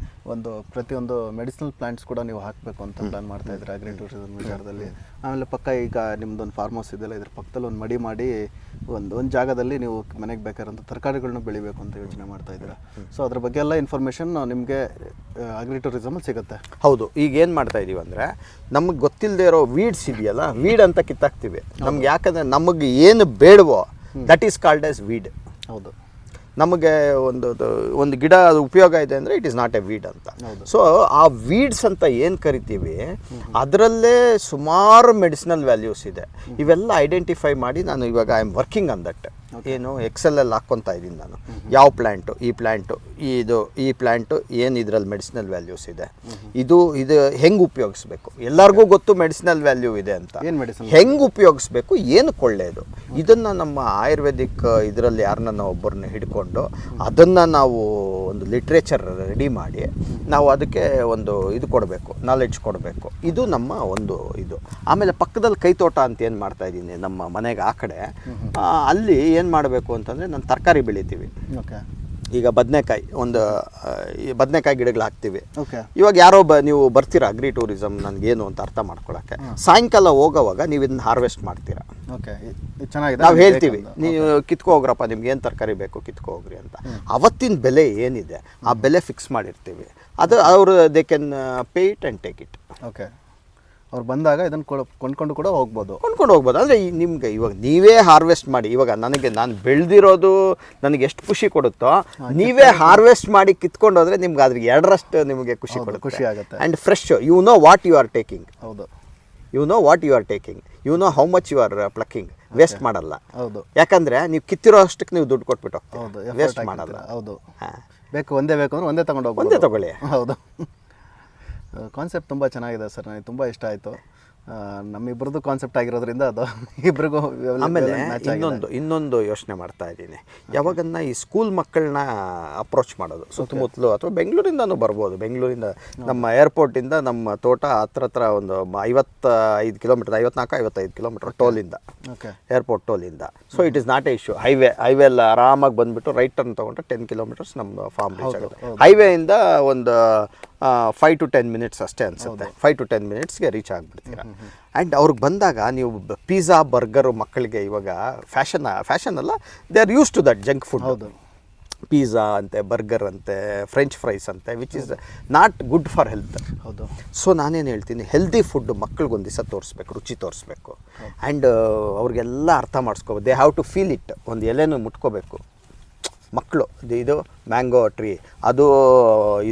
S1: ಪ್ರತಿಯೊಂದು ಮೆಡಿಸಿನಲ್ ಪ್ಲಾಂಟ್ಸ್ ಕೂಡ ನೀವು ಹಾಕಬೇಕು ಅಂತ ಪ್ಲಾನ್ ಮಾಡ್ತಾ ಇದ್ರೆ ಅಗ್ರಿ ಟೂರಿಸಮ್ ವಿಚಾರದಲ್ಲಿ. ಆಮೇಲೆ ಪಕ್ಕ ಈಗ ನಿಮ್ದೊಂದು ಫಾರ್ಮ್ ಹೌಸ್ ಇದೆಯಲ್ಲ, ಇದ್ರ ಪಕ್ಕದಲ್ಲಿ ಒಂದು ಮಡಿ ಮಾಡಿ ಒಂದು ಜಾಗದಲ್ಲಿ ನೀವು ಮನೆಗೆ ಬೇಕಾದಂಥ ತರಕಾರಿಗಳನ್ನ ಬೆಳಿಬೇಕು ಅಂತ ಯೋಚನೆ ಮಾಡ್ತಾ ಇದ್ದೀರಾ. ಸೊ ಅದ್ರ ಬಗ್ಗೆ ಎಲ್ಲ ಇನ್ಫಾರ್ಮೇಷನ್ ನಿಮಗೆ ಅಗ್ರಿ ಟೂರಿಸಮಲ್ಲಿ ಸಿಗುತ್ತೆ.
S2: ಹೌದು. ಈಗ ಏನು ಮಾಡ್ತಾ ಇದೀವಿ ಅಂದರೆ, ನಮಗೆ ಗೊತ್ತಿಲ್ಲದೆ ಇರೋ ವೀಡ್ಸ್ ಇದೆಯಲ್ಲ, ವೀಡ್ ಅಂತ ಕಿತ್ತಾಕ್ತೀವಿ ನಮ್ಗೆ. ಯಾಕಂದರೆ ನಮಗೆ ಏನು ಬೇಡವೋ that is called as weed.
S1: ಹೌದು.
S2: ನಮಗೆ ಒಂದು ಗಿಡ ಉಪಯೋಗ ಇದೆ ಅಂದರೆ it is not A weed ಅಂತ. ಸೊ ಆ ವೀಡ್ಸ್ ಅಂತ ಏನು ಕರಿತೀವಿ ಅದರಲ್ಲೇ ಸುಮಾರು ಮೆಡಿಸಿನಲ್ ವ್ಯಾಲ್ಯೂಸ್ ಇದೆ. ಇವೆಲ್ಲ ಐಡೆಂಟಿಫೈ ಮಾಡಿ ನಾನು ಇವಾಗ I am working on that. ಏನು ಎಕ್ಸೆಲಲ್ಲಿ ಹಾಕ್ಕೊತಾ ಇದ್ದೀನಿ ನಾನು, ಯಾವ ಪ್ಲ್ಯಾಂಟು, ಈ ಪ್ಲ್ಯಾಂಟು ಏನು ಇದರಲ್ಲಿ ಮೆಡಿಸಿನಲ್ ವ್ಯಾಲ್ಯೂಸ್ ಇದೆ, ಇದು ಹೆಂಗೆ ಉಪಯೋಗಿಸ್ಬೇಕು, ಎಲ್ಲರಿಗೂ ಗೊತ್ತು ಮೆಡಿಸಿನಲ್ ವ್ಯಾಲ್ಯೂ ಇದೆ ಅಂತ, ಹೆಂಗೆ ಉಪಯೋಗಿಸ್ಬೇಕು, ಏನಕ್ಕೆ ಒಳ್ಳೆಯದು, ಇದನ್ನು ನಮ್ಮ ಆಯುರ್ವೇದಿಕ್ ಇದರಲ್ಲಿ ಯಾರನ್ನ ಒಬ್ಬರನ್ನ ಹಿಡ್ಕೊಂಡು ಅದನ್ನು ನಾವು ಒಂದು ಲಿಟ್ರೇಚರ್ ರೆಡಿ ಮಾಡಿ ನಾವು ಅದಕ್ಕೆ ಒಂದು ಇದು ಕೊಡಬೇಕು, ನಾಲೆಡ್ಜ್ ಕೊಡಬೇಕು. ಇದು ನಮ್ಮ ಒಂದು ಇದು. ಆಮೇಲೆ ಪಕ್ಕದಲ್ಲಿ ಕೈತೋಟ ಅಂತ ಏನು ಮಾಡ್ತಾ ಇದ್ದೀನಿ ನಮ್ಮ ಮನೆಗೆ ಆ ಕಡೆ, ಅಲ್ಲಿ ಏನು ಮಾಡಬೇಕು ಅಂತಂದರೆ ನಾನು ತರಕಾರಿ ಬೆಳಿತೀವಿ.
S1: ಓಕೆ.
S2: ಈಗ ಬದನೆಕಾಯಿ ಬದನೆಕಾಯಿ ಗಿಡಗಳು ಹಾಕ್ತೀವಿ.
S1: ಓಕೆ.
S2: ಇವಾಗ ಯಾರೋ ನೀವು ಬರ್ತೀರಾ ಅಗ್ರಿ ಟೂರಿಸಮ್ ನನಗೇನು ಅಂತ ಅರ್ಥ ಮಾಡ್ಕೊಳಕ್ಕೆ, ಸಾಯಂಕಾಲ ಹೋಗೋವಾಗ ನೀವು ಇದನ್ನ ಹಾರ್ವೆಸ್ಟ್ ಮಾಡ್ತೀರಾ.
S1: ಓಕೆ, ಚೆನ್ನಾಗಿದೆ.
S2: ನಾವು ಹೇಳ್ತೀವಿ ನೀವು ಕಿತ್ಕೊ ಹೋಗ್ರಪ್ಪ, ನಿಮ್ಗೆ ಏನು ತರಕಾರಿ ಬೇಕು ಕಿತ್ಕೊ ಹೋಗ್ರಿ ಅಂತ. ಅವತ್ತಿನ ಬೆಲೆ ಏನಿದೆ ಆ ಬೆಲೆ ಫಿಕ್ಸ್ ಮಾಡಿರ್ತೀವಿ. ಅದು ಅವರು they can pay it and take it.
S1: Okay. ಅವ್ರು ಬಂದಾಗ ಇದನ್ನು ಕೊಂಡ್ಕೊಂಡು ಕೂಡ ಹೋಗ್ಬೋದು.
S2: ಅಂದರೆ ನಿಮ್ಗೆ ಇವಾಗ ನೀವೇ ಹಾರ್ವೆಸ್ಟ್ ಮಾಡಿ, ಇವಾಗ ನಾನು ಬೆಳೆದಿರೋದು ನನಗೆ ಎಷ್ಟು ಖುಷಿ ಕೊಡುತ್ತೋ, ನೀವೇ ಹಾರ್ವೆಸ್ಟ್ ಮಾಡಿ ಕಿತ್ಕೊಂಡು ಹೋದ್ರೆ ನಿಮ್ಗೆ ಅದ್ರಿಗೆ 2ರಷ್ಟು ನಿಮಗೆ ಖುಷಿ
S1: ಆಗುತ್ತೆ.
S2: And fresh, you know what you are taking.
S1: ಹೌದು.
S2: You know what you are taking, you know how much you are plucking. Waste ಮಾಡಲ್ಲ.
S1: ಹೌದು.
S2: ಯಾಕಂದ್ರೆ ನೀವು ಕಿತ್ತಿರೋ ಅಷ್ಟಕ್ಕೆ ನೀವು ದುಡ್ಡು ಕೊಟ್ಬಿಟ್ಟು ವೇಸ್ಟ್ ಮಾಡಲ್ಲ.
S1: ಹೌದು. ಒಂದೇ ಬೇಕು ಅಂದ್ರೆ ಒಂದೇ ತಗೊಂಡು ಹೋಗಿ
S2: ಒಂದೇ ತಗೊಳ್ಳಿ.
S1: ಹೌದು. ಕಾನ್ಸೆಪ್ಟ್ ತುಂಬ ಚೆನ್ನಾಗಿದೆ ಸರ್, ನನಗೆ ತುಂಬ ಇಷ್ಟ ಆಯಿತು. ನಮ್ಮಿಬ್ಬರದ್ದು ಕಾನ್ಸೆಪ್ಟ್ ಆಗಿರೋದ್ರಿಂದ ಅದು ಇಬ್ಬರಿಗೂ.
S2: ಆಮೇಲೆ ಇನ್ನೊಂದು ಯೋಚನೆ ಮಾಡ್ತಾ ಇದ್ದೀನಿ, ಯಾವಾಗನ್ನ ಈ ಸ್ಕೂಲ್ ಮಕ್ಕಳನ್ನ ಅಪ್ರೋಚ್ ಮಾಡೋದು ಸುತ್ತಮುತ್ತಲು, ಅಥವಾ ಬೆಂಗಳೂರಿಂದನೂ ಬರ್ಬೋದು. ಬೆಂಗಳೂರಿಂದ ನಮ್ಮ ಏರ್ಪೋರ್ಟಿಂದ ನಮ್ಮ ತೋಟ ಹತ್ರ ಒಂದು 55 ಕಿಲೋಮೀಟರ್, 54-55 ಕಿಲೋಮೀಟರ್ ಟೋಲಿಂದ, ಏರ್ಪೋರ್ಟ್ ಟೋಲಿಂದ. So it is not a issue. Highway ಎಲ್ಲ ಆರಾಮಾಗಿ ಬಂದುಬಿಟ್ಟು ರೈಟ್ ಟರ್ನ್ ತೊಗೊಂಡ್ರೆ 10 ಕಿಲೋಮೀಟರ್ಸ್ ನಮ್ಮ ಫಾರ್ಮ್ ರೀಚ್ ಆಗುತ್ತೆ. ಹೈವೇಯಿಂದ ಒಂದು 5 to 10 ಮಿನಿಟ್ಸ್ ಅಷ್ಟೇ ಅನಿಸುತ್ತೆ. 5 to 10 ಮಿನಿಟ್ಸ್ಗೆ ರೀಚ್ ಆಗಿಬಿಡ್ತೀರಾ. ಆ್ಯಂಡ್ ಅವ್ರಿಗೆ ಬಂದಾಗ ನೀವು ಪಿಜ್ಜಾ, ಬರ್ಗರು ಮಕ್ಕಳಿಗೆ ಇವಾಗ ಫ್ಯಾಷನ್ ಅಲ್ಲ, they are used to that junk food.
S1: ಹೌದು.
S2: ಪಿಜ್ಜಾ ಅಂತೆ, ಬರ್ಗರ್ ಅಂತೆ, ಫ್ರೆಂಚ್ ಫ್ರೈಸ್ ಅಂತೆ, which is not good for health.
S1: ಹೌದು.
S2: ಸೊ ನಾನೇನು ಹೇಳ್ತೀನಿ, ಹೆಲ್ದಿ ಫುಡ್ ಮಕ್ಳಿಗೆ ಒಂದು ದಿವಸ ತೋರಿಸ್ಬೇಕು, ರುಚಿ ತೋರಿಸ್ಬೇಕು. ಆ್ಯಂಡ್ ಅವ್ರಿಗೆಲ್ಲ ಅರ್ಥ ಮಾಡಿಸ್ಕೋಬೇಕು. They have to feel it. ಒಂದು ಎಲೆನೂ ಮುಟ್ಕೋಬೇಕು ಮಕ್ಕಳು. ಇದು ಮ್ಯಾಂಗೋ ಟ್ರೀ, ಅದು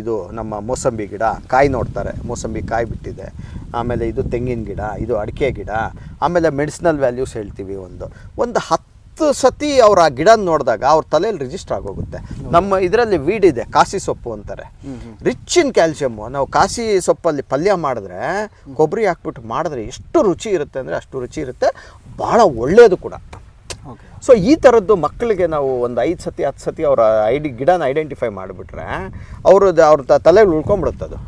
S2: ಇದು ನಮ್ಮ ಮೋಸಂಬಿ ಗಿಡ, ಕಾಯಿ ನೋಡ್ತಾರೆ, ಮೋಸಂಬಿ ಕಾಯಿ ಬಿಟ್ಟಿದೆ. ಆಮೇಲೆ ಇದು ತೆಂಗಿನ ಗಿಡ, ಇದು ಅಡಿಕೆ ಗಿಡ. ಆಮೇಲೆ ಮೆಡಿಸಿನಲ್ ವ್ಯಾಲ್ಯೂಸ್ ಹೇಳ್ತೀವಿ. ಒಂದು 10 ಸತಿ ಅವ್ರು ಆ ಗಿಡ ನೋಡಿದಾಗ ಅವ್ರ ತಲೆಯಲ್ಲಿ ರಿಜಿಸ್ಟರ್ ಆಗೋಗುತ್ತೆ. ನಮ್ಮ ಇದರಲ್ಲಿ ವೀಡ್ ಇದೆ, ಕಾಸಿ ಸೊಪ್ಪು ಅಂತಾರೆ, ರಿಚ್ ಇನ್ ಕ್ಯಾಲ್ಸಿಯಮ್ಮು. ನಾವು ಕಾಸಿ ಸೊಪ್ಪಲ್ಲಿ ಪಲ್ಯ ಮಾಡಿದ್ರೆ, ಕೊಬ್ಬರಿ ಹಾಕ್ಬಿಟ್ಟು ಮಾಡಿದ್ರೆ ಎಷ್ಟು ರುಚಿ ಇರುತ್ತೆ ಅಂದರೆ ಅಷ್ಟು ರುಚಿ ಇರುತ್ತೆ. ಭಾಳ ಒಳ್ಳೆಯದು ಕೂಡ. ಸೊ ಈ ಥರದ್ದು ಮಕ್ಕಳಿಗೆ ನಾವು ಒಂದು 5 ಸತಿ 10 ಸತಿ ಅವರ ಗಿಡನ ಐಡೆಂಟಿಫೈ ಮಾಡಿಬಿಟ್ರೆ ಅವ್ರ ತಲೆಯಲ್ಲಿ ಉಳ್ಕೊಂಡ್ಬಿಡುತ್ತೆ ಅದು.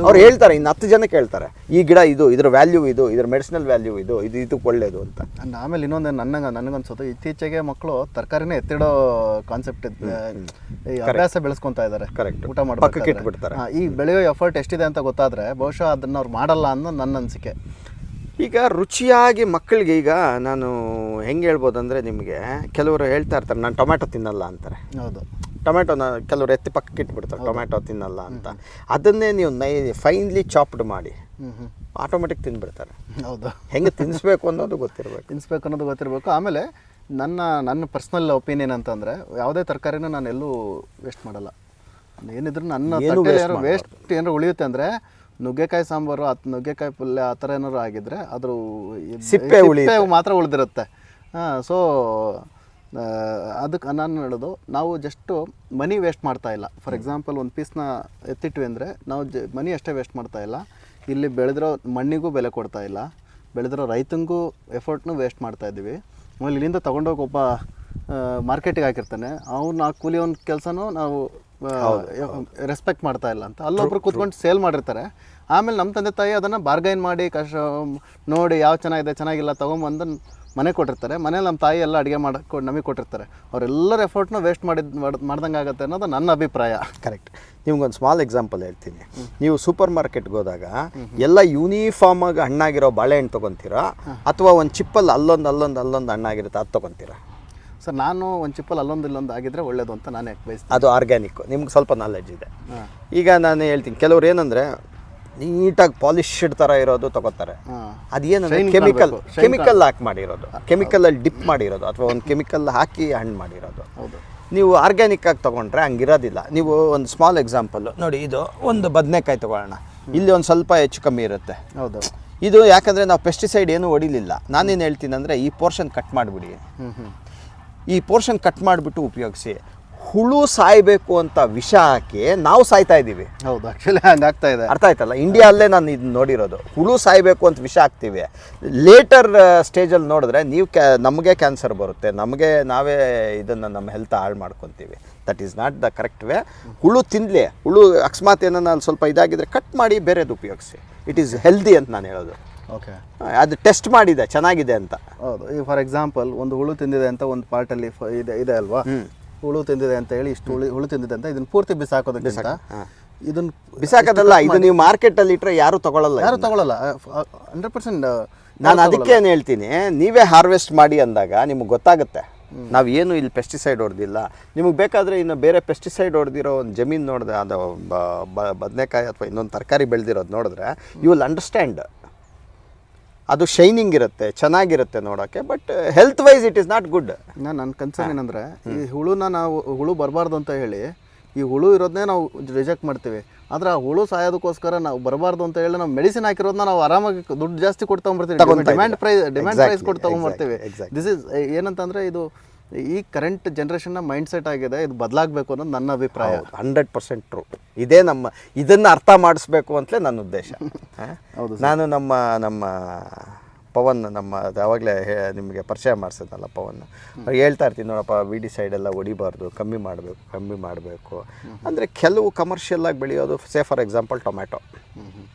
S2: ಅವ್ರು ಹೇಳ್ತಾರೆ, ಇನ್ನು 10 ಜನಕ್ಕೆ ಹೇಳ್ತಾರೆ, ಈ ಗಿಡ ಇದು, ಇದ್ರ ವ್ಯಾಲ್ಯೂ ಇದು, ಇದ್ರ ಮೆಡಿಸಿನಲ್ ವ್ಯಾಲ್ಯೂ ಇದು, ಇದಕ್ಕೆ ಒಳ್ಳೇದು ಅಂತ.
S1: ಆಮೇಲೆ ಇನ್ನೊಂದು ನನಗನ್ಸೋದು, ಇತ್ತೀಚೆಗೆ ಮಕ್ಕಳು ತರಕಾರಿನೇ ಎತ್ತಿಡೋ ಕಾನ್ಸೆಪ್ಟ್ ಈ ಅಭ್ಯಾಸ ಬೆಳೆಸ್ಕೊತಾ ಇದ್ದಾರೆ.
S2: ಕರೆಕ್ಟ್.
S1: ಊಟ ಮಾಡಿ
S2: ಇಟ್ಬಿಡ್ತಾರೆ.
S1: ಈ ಬೆಳೆಯೋ ಎಫರ್ಟ್ ಎಷ್ಟಿದೆ ಅಂತ ಗೊತ್ತಾದರೆ ಬಹುಶಃ ಅದನ್ನು ಅವ್ರು ಮಾಡಲ್ಲ ಅನ್ನೋ ನನ್ನ ಅನಿಸಿಕೆ.
S2: ಈಗ ರುಚಿಯಾಗಿ ಮಕ್ಕಳಿಗೆ, ಈಗ ನಾನು ಹೆಂಗೆ ಹೇಳ್ಬೋದು ಅಂದರೆ, ನಿಮಗೆ ಕೆಲವರು ಹೇಳ್ತಾ ಇರ್ತಾರೆ, ನಾನು ಟೊಮ್ಯಾಟೊ ತಿನ್ನಲ್ಲ ಅಂತಾರೆ.
S1: ಹೌದು.
S2: ಟೊಮ್ಯಾಟೊನ ಕೆಲವರು ಎತ್ತಿ ಪಕ್ಕಕ್ಕೆ ಇಟ್ಬಿಡ್ತಾರೆ, ಟೊಮ್ಯಾಟೊ ತಿನ್ನಲ್ಲ ಅಂತ. ಅದನ್ನೇ ನೀವು ಫೈನ್ಲಿ ಚಾಪ್ಡ್ ಮಾಡಿ ಆಟೋಮೆಟಿಕ್ ತಿಂದ್ಬಿಡ್ತಾರೆ.
S1: ಹೌದು.
S2: ಹೆಂಗೆ ತಿನ್ನಿಸ್ಬೇಕು ಅನ್ನೋದು ಗೊತ್ತಿರಬೇಕು.
S1: ಆಮೇಲೆ ನನ್ನ ಪರ್ಸ್ನಲ್ ಒಪಿನಿಯನ್ ಅಂತಂದರೆ, ಯಾವುದೇ ತರಕಾರಿನ ನಾನು ಎಲ್ಲೂ ವೇಸ್ಟ್ ಮಾಡಲ್ಲ. ಏನಿದ್ರು ನನ್ನ ವೇಸ್ಟ್ ಏನಾರು ಉಳಿಯುತ್ತೆ ಅಂದರೆ, ನುಗ್ಗೆಕಾಯಿ ಸಾಂಬಾರು, ನುಗ್ಗೆಕಾಯಿ ಪಲ್ಯ ಆ ಥರ ಏನಾರು ಆಗಿದ್ರೆ ಅದ್ರ
S2: ಸಿಪ್ಪೆ
S1: ಮಾತ್ರ ಉಳಿದಿರುತ್ತೆ. ಸೊ ಅದಕ್ಕೆ ನಾನು ಹೇಳೋದು, ನಾವು ಜಸ್ಟು ಮನಿ ವೇಸ್ಟ್ ಮಾಡ್ತಾ ಇಲ್ಲ. ಫಾರ್ ಎಕ್ಸಾಂಪಲ್, ಒಂದು ಪೀಸ್ನ ಎತ್ತಿಟ್ವಿ ಅಂದರೆ ನಾವು ಮನಿ ಅಷ್ಟೇ ವೇಸ್ಟ್ ಮಾಡ್ತಾ ಇಲ್ಲ, ಇಲ್ಲಿ ಬೆಳೆದಿರೋ ಮಣ್ಣಿಗೂ ಬೆಲೆ ಕೊಡ್ತಾ ಇಲ್ಲ, ಬೆಳೆದಿರೋ ರೈತನಿಗೂ ಎಫರ್ಟ್ನು ವೇಸ್ಟ್ ಮಾಡ್ತಾ ಇದ್ದೀವಿ. ಆಮೇಲೆ ಇಲ್ಲಿಂದ ತೊಗೊಂಡೋಗಿ ಒಬ್ಬ ಮಾರ್ಕೆಟಿಗೆ ಹಾಕಿರ್ತಾನೆ, ಅವ್ನು ಆ ಕೂಲಿಯವನ ಕೆಲಸನೂ ನಾವು ರೆಸ್ಪೆಕ್ಟ್ ಮಾಡ್ತಾ ಇಲ್ಲ ಅಂತ ಅಲ್ಲೊಬ್ರು ಕೂತ್ಕೊಂಡು ಸೇಲ್ ಮಾಡಿರ್ತಾರೆ. ಆಮೇಲೆ ನಮ್ಮ ತಂದೆ ತಾಯಿ ಅದನ್ನು ಬಾರ್ಗೈನ್ ಮಾಡಿ ನೋಡಿ ಯಾವ ಚೆನ್ನಾಗಿದೆ ಚೆನ್ನಾಗಿಲ್ಲ ತೊಗೊಂಬಂದು ಮನೆ ಕೊಟ್ಟಿರ್ತಾರೆ. ಮನೇಲಿ ನಮ್ಮ ತಾಯಿ ಎಲ್ಲ ಅಡುಗೆ ನಮಗೆ ಕೊಟ್ಟಿರ್ತಾರೆ. ಅವರೆಲ್ಲರ ಎಫರ್ಟ್ನ ವೇಸ್ಟ್ ಮಾಡ್ದಂಗೆ ಆಗುತ್ತೆ ಅನ್ನೋದು ನನ್ನ ಅಭಿಪ್ರಾಯ.
S2: ಕರೆಕ್ಟ್. ನಿಮ್ಗೊಂದು ಸ್ಮಾಲ್ ಎಕ್ಸಾಂಪಲ್ ಹೇಳ್ತೀನಿ. ನೀವು ಸೂಪರ್ ಮಾರ್ಕೆಟ್ಗೆ ಹೋದಾಗ ಎಲ್ಲ ಯೂನಿಫಾರ್ಮ್ ಆಗಿ ಹಣ್ಣಾಗಿರೋ ಬಾಳೆಹಣ್ಣು ತೊಗೊತೀರಾ, ಅಥವಾ ಒಂದು ಚಿಪ್ಪಲ್ಲಿ ಅಲ್ಲೊಂದು ಹಣ್ಣಾಗಿರುತ್ತೆ ಅದು ತೊಗೊತೀರಾ?
S1: ಸರ್, ನಾನು ಒಂದು ಚಿಪ್ಪಲ್ಲಿ ಇಲ್ಲೊಂದು ಆಗಿದ್ರೆ ಒಳ್ಳೇದು ಅಂತ ನಾನು ಬಯಸ್ತೀನಿ.
S2: ಅದು ಆರ್ಗ್ಯಾನಿಕ್. ನಿಮ್ಗೆ ಸ್ವಲ್ಪ ನಾಲೆಡ್ಜ್ ಇದೆ. ಈಗ ನಾನು ಹೇಳ್ತೀನಿ, ಕೆಲವ್ರು ಏನಂದರೆ ನೀಟಾಗಿ ಪಾಲಿಶ್ಡ್ ಥರ ಇರೋದು ತೊಗೋತಾರೆ. ಅದೇನಂದ್ರೆ ಕೆಮಿಕಲ್ ಹಾಕಿ ಮಾಡಿರೋದು, ಕೆಮಿಕಲಲ್ಲಿ ಡಿಪ್ ಮಾಡಿರೋದು, ಅಥವಾ ಒಂದು ಕೆಮಿಕಲ್ ಹಾಕಿ ಹಣ್ಣು ಮಾಡಿರೋದು.
S1: ಹೌದು.
S2: ನೀವು ಆರ್ಗ್ಯಾನಿಕ್ ಆಗಿ ತೊಗೊಂಡ್ರೆ ಹಂಗಿರೋದಿಲ್ಲ. ನೀವು ಒಂದು ಸ್ಮಾಲ್ ಎಕ್ಸಾಂಪಲ್ಲು ನೋಡಿ, ಇದು ಒಂದು ಬದನೆಕಾಯಿ ತೊಗೊಳ್ಳೋಣ, ಇಲ್ಲಿ ಒಂದು ಸ್ವಲ್ಪ ಹೆಚ್ಚು ಕಮ್ಮಿ ಇರುತ್ತೆ.
S1: ಹೌದು.
S2: ಇದು ಯಾಕಂದರೆ ನಾವು ಪೆಸ್ಟಿಸೈಡ್ ಏನೂ ಹೊಡಿಲಿಲ್ಲ. ನಾನೇನು ಹೇಳ್ತೀನಿ ಅಂದರೆ, ಈ ಪೋರ್ಷನ್ ಕಟ್ ಮಾಡಿಬಿಡಿ, ಈ ಪೋರ್ಷನ್ ಕಟ್ ಮಾಡಿಬಿಟ್ಟು ಉಪಯೋಗಿಸಿ. ಹುಳು ಸಾಯಬೇಕು ಅಂತ ವಿಷ ಹಾಕಿ ನಾವು ಸಾಯ್ತಾ ಇದ್ದೀವಿ.
S1: ಹೌದು, ಆ್ಯಕ್ಚುಲಿ ಹಂಗಾಗ್ತಾ ಇದೆ.
S2: ಅರ್ಥ ಆಯ್ತಲ್ಲ? ಇಂಡಿಯಾದಲ್ಲೇ ನಾನು ಇದನ್ನ ನೋಡಿರೋದು. ಹುಳು ಸಾಯಬೇಕು ಅಂತ ವಿಷ ಹಾಕ್ತೀವಿ, ಲೇಟರ್ ಸ್ಟೇಜಲ್ಲಿ ನೋಡಿದ್ರೆ ನಮಗೆ ಕ್ಯಾನ್ಸರ್ ಬರುತ್ತೆ, ನಾವೇ ಇದನ್ನು ನಮ್ಮ ಹೆಲ್ತ್ ಹಾಳು ಮಾಡ್ಕೊತೀವಿ. That is not the correct way. ಹುಳು ತಿನ್ನಲಿ, ಹುಳು ಅಕಸ್ಮಾತ್ ಏನನ್ನ ಅಲ್ಲಿ ಸ್ವಲ್ಪ ಇದಾಗಿದ್ರೆ ಕಟ್ ಮಾಡಿ ಬೇರೆದು ಉಪಯೋಗಿಸಿ. ಇಟ್ ಈಸ್ ಹೆಲ್ದಿ ಅಂತ ನಾನು ಹೇಳೋದು.
S1: ಓಕೆ,
S2: ಅದು ಟೆಸ್ಟ್ ಮಾಡಿದೆ, ಚೆನ್ನಾಗಿದೆ ಅಂತ.
S1: ಹೌದು. ಈಗ ಫಾರ್ ಎಕ್ಸಾಂಪಲ್, ಒಂದು ಹುಳು ತಿಂದಿದೆ ಅಂತ ಒಂದು ಪಾರ್ಟಲ್ಲಿ ಇದೆ ಅಲ್ವಾ, ಹುಳು ತಿಂದಿದೆ ಅಂತ ಹೇಳಿ ಇಷ್ಟು ಹುಳು ತಿಂದಿದೆ ಅಂತ ಇದನ್ನ ಪೂರ್ತಿ ಬಿಸಾಕೋದಕ್ಕಿಂತ ಇದನ್ನ
S2: ಬಿಸಾಕೋದಲ್ಲ, ಇದು ನೀವು ಮಾರ್ಕೆಟಲ್ಲಿ ಇಟ್ಟರೆ ಯಾರು ತಗೊಳ್ಳಲ್ಲ
S1: 100%.
S2: ನಾನು ಅದಕ್ಕೆ ಏನು ಹೇಳ್ತೀನಿ, ನೀವೇ ಹಾರ್ವೆಸ್ಟ್ ಮಾಡಿ ಅಂದಾಗ ನಿಮಗೆ ಗೊತ್ತಾಗುತ್ತೆ ನಾವು ಏನು ಇಲ್ಲಿ ಪೆಸ್ಟಿಸೈಡ್ ಹೊಡೆದಿಲ್ಲ. ನಿಮಗೆ ಬೇಕಾದರೆ ಇನ್ನು ಬೇರೆ ಪೆಸ್ಟಿಸೈಡ್ ಹೊಡೆದಿರೋ ಒಂದು ಜಮೀನು ನೋಡಿದ್ರೆ, ಅದು ಬದನೆಕಾಯಿ ಅಥವಾ ಇನ್ನೊಂದು ತರಕಾರಿ ಬೆಳೆದಿರೋದು ನೋಡಿದ್ರೆ ಯು ವಿಲ್ ಅಂಡರ್ಸ್ಟ್ಯಾಂಡ್. ಅದು ಶೈನಿಂಗ್ ಇರುತ್ತೆ, ಚೆನ್ನಾಗಿರುತ್ತೆ ನೋಡೋಕ್ಕೆ, but health wise it is not good.
S1: ನನ್ನ ಕನ್ಸರ್ನ್ ಏನಂದರೆ, ಈ ಹುಳು ಬರಬಾರ್ದು ಅಂತ ಹೇಳಿ ಈ ಹುಳು ಇರೋದನ್ನೇ ನಾವು ರಿಜೆಕ್ಟ್ ಮಾಡ್ತೀವಿ. ಆದರೆ ಆ ಹುಳು ಸಾಯೋದಕ್ಕೋಸ್ಕರ ನಾವು ಬರಬಾರ್ದು ಅಂತ ಹೇಳಿ ನಾವು ಮೆಡಿಸಿನ್ ಹಾಕಿರೋದನ್ನ ನಾವು ಆರಾಮಾಗಿ ದುಡ್ಡು ಜಾಸ್ತಿ ಕೊಟ್ಟು ತೊಗೊಂಬರ್ತೀವಿ, ಡಿಮ್ಯಾಂಡ್ ಪ್ರೈಸ್ ಕೊಟ್ಟು ತೊಗೊಂಬರ್ತೀವಿ. ದಿಸ್ ಇಸ್ ಏನಂತಂದರೆ, ಇದು ಈ ಕರೆಂಟ್ ಜನ್ರೇಷನ್ನ ಮೈಂಡ್ ಸೆಟ್ ಆಗಿದೆ, ಇದು ಬದಲಾಗಬೇಕು ಅನ್ನೋದು ನನ್ನ ಅಭಿಪ್ರಾಯ.
S2: 100% ಟ್ರೂ. ಇದನ್ನು ಅರ್ಥ ಮಾಡಿಸ್ಬೇಕು ಅಂತಲೇ ನನ್ನ ಉದ್ದೇಶ.
S1: ಹೌದು.
S2: ನಾನು ನಮ್ಮ ಪವನ್, ಯಾವಾಗಲೇ ನಿಮಗೆ ಪರಿಚಯ ಮಾಡಿಸಿದ್ನಲ್ಲ ಪವನ್, ಹೇಳ್ತಾ ಇರ್ತೀನಿ, ನೋಡಪ್ಪ ವಿಡಿ ಸೈಡೆಲ್ಲ ಹೊಡಿಬಾರ್ದು, ಕಮ್ಮಿ ಮಾಡಬೇಕು ಅಂದರೆ. ಕೆಲವು ಕಮರ್ಷಿಯಲ್ಲಾಗಿ ಬೆಳೆಯೋದು, ಫಾರ್ ಎಕ್ಸಾಂಪಲ್ ಟೊಮ್ಯಾಟೊ,